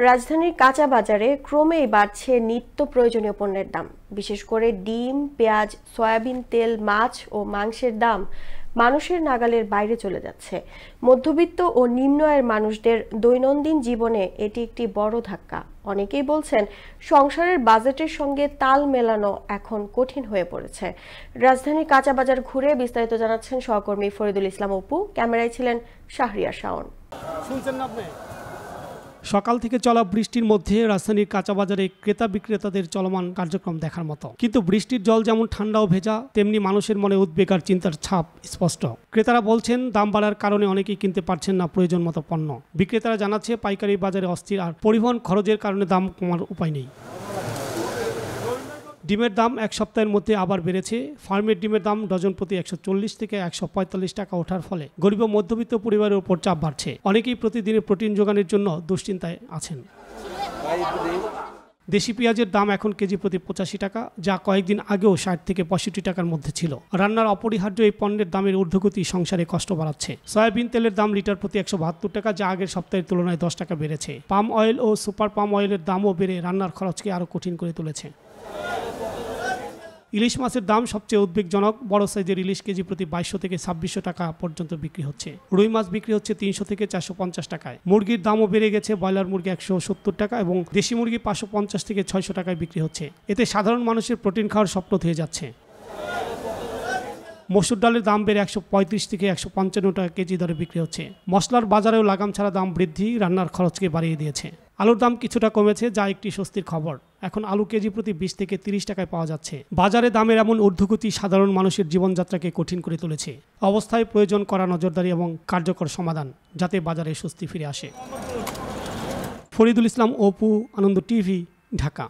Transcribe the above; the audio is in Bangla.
রাজধানীর কাঁচা বাজারে ক্রমেই বাড়ছে নিত্য প্রয়োজনীয় পণ্যের দাম। বিশেষ করে ডিম, পেঁয়াজ, সয়াবিন তেল, মাছ ও মাংসের দাম মানুষের নাগালের বাইরে চলে যাচ্ছে। মধ্যবিত্ত ও নিম্ন আয়ের মানুষদের দৈনন্দিন জীবনে এটি একটি বড় ধাক্কা। অনেকেই বলছেন সংসারের বাজেটের সঙ্গে তাল মেলানো এখন কঠিন হয়ে পড়েছে। রাজধানীর কাঁচা বাজার ঘুরে বিস্তারিত জানাচ্ছেন সহকর্মী ফরিদুল ইসলাম অপু। ক্যামেরায় ছিলেন শাহরিয়ার শাওন। শুনছেন না আপনি? সকাল থেকে চলা বৃষ্টির মধ্যে রাজধানীর কাঁচা বাজারে ক্রেতা বিক্রেতাদের চলমান কার্যক্রম দেখার মতো। কিন্তু বৃষ্টির জল যেমন ঠান্ডা ও ভেজা, তেমনি মানুষের মনে উদ্বেগ আর চিন্তার ছাপ স্পষ্ট। ক্রেতারা বলছেন দাম বাড়ার কারণে অনেকেই কিনতে পারছেন না প্রয়োজন মতো পণ্য। বিক্রেতারা জানাচ্ছে পাইকারি বাজারে অস্থির আর পরিবহন খরচের কারণে দাম কমার উপায় নেই। ডিমের দাম এক সপ্তাহের মধ্যে আবার বেড়েছে। ফার্মের ডিমের দাম ডজন প্রতি 140 থেকে 145 টাকা ওঠার ফলে গরিব ও মধ্যবিত্ত পরিবারের উপর চাপ বাড়ছে। অনেকেই প্রতিদিনের প্রোটিন জোগানের জন্য দুশ্চিন্তায় আছেন। দেশি পেঁয়াজের দাম এখন কেজি প্রতি 85 টাকা, যা কয়েকদিন আগেও 60 থেকে 65 টাকার মধ্যে ছিল। রান্নার অপরিহার্য এই পণ্যের দামের ঊর্ধ্বগতি সংসারে কষ্ট বাড়াচ্ছে। সয়াবিন তেলের দাম লিটার প্রতি 172 টাকা, যা আগের সপ্তাহের তুলনায় 10 টাকা বেড়েছে। পাম অয়েল ও সুপার পাম অয়েলের দামও বেড়ে রান্নার খরচকে আরও কঠিন করে তুলেছে। ইলিশ মাছের দাম সবচেয়ে উদ্বেগজনক। বড় সাইজের ইলিশ কেজি প্রতি 2200 থেকে 2600 টাকা পর্যন্ত বিক্রি হচ্ছে। রুই মাছ বিক্রি হচ্ছে 300 থেকে 450 টাকায়। মুরগির দামও বেড়ে গেছে। ব্রয়লার মুরগি 170 টাকা এবং দেশি মুরগি 550 থেকে 600 টাকায় বিক্রি হচ্ছে। এতে সাধারণ মানুষের প্রোটিন খাওয়ার স্বপ্ন ধুয়ে যাচ্ছে। মসুর ডালের দাম বেড়ে 135 থেকে 155 টাকা কেজি দরে বিক্রি হচ্ছে। মশলার বাজারেও লাগাম ছাড়া দাম বৃদ্ধি রান্নার খরচকে বাড়িয়ে দিয়েছে। আলুর দাম কিছুটা কমেছে, যা একটি স্বস্তির খবর। এখন আলু কেজি প্রতি 20 থেকে 30 টাকায় পাওয়া যাচ্ছে। বাজারে দামের এমন ঊর্ধ্বগতি সাধারণ মানুষের জীবনযাত্রাকে কঠিন করে তুলেছে। অবস্থায় প্রয়োজন করা নজরদারি এবং কার্যকর সমাধান, যাতে বাজারে স্বস্তি ফিরে আসে। ফরিদুল ইসলাম অপু, আনন্দ টিভি, ঢাকা।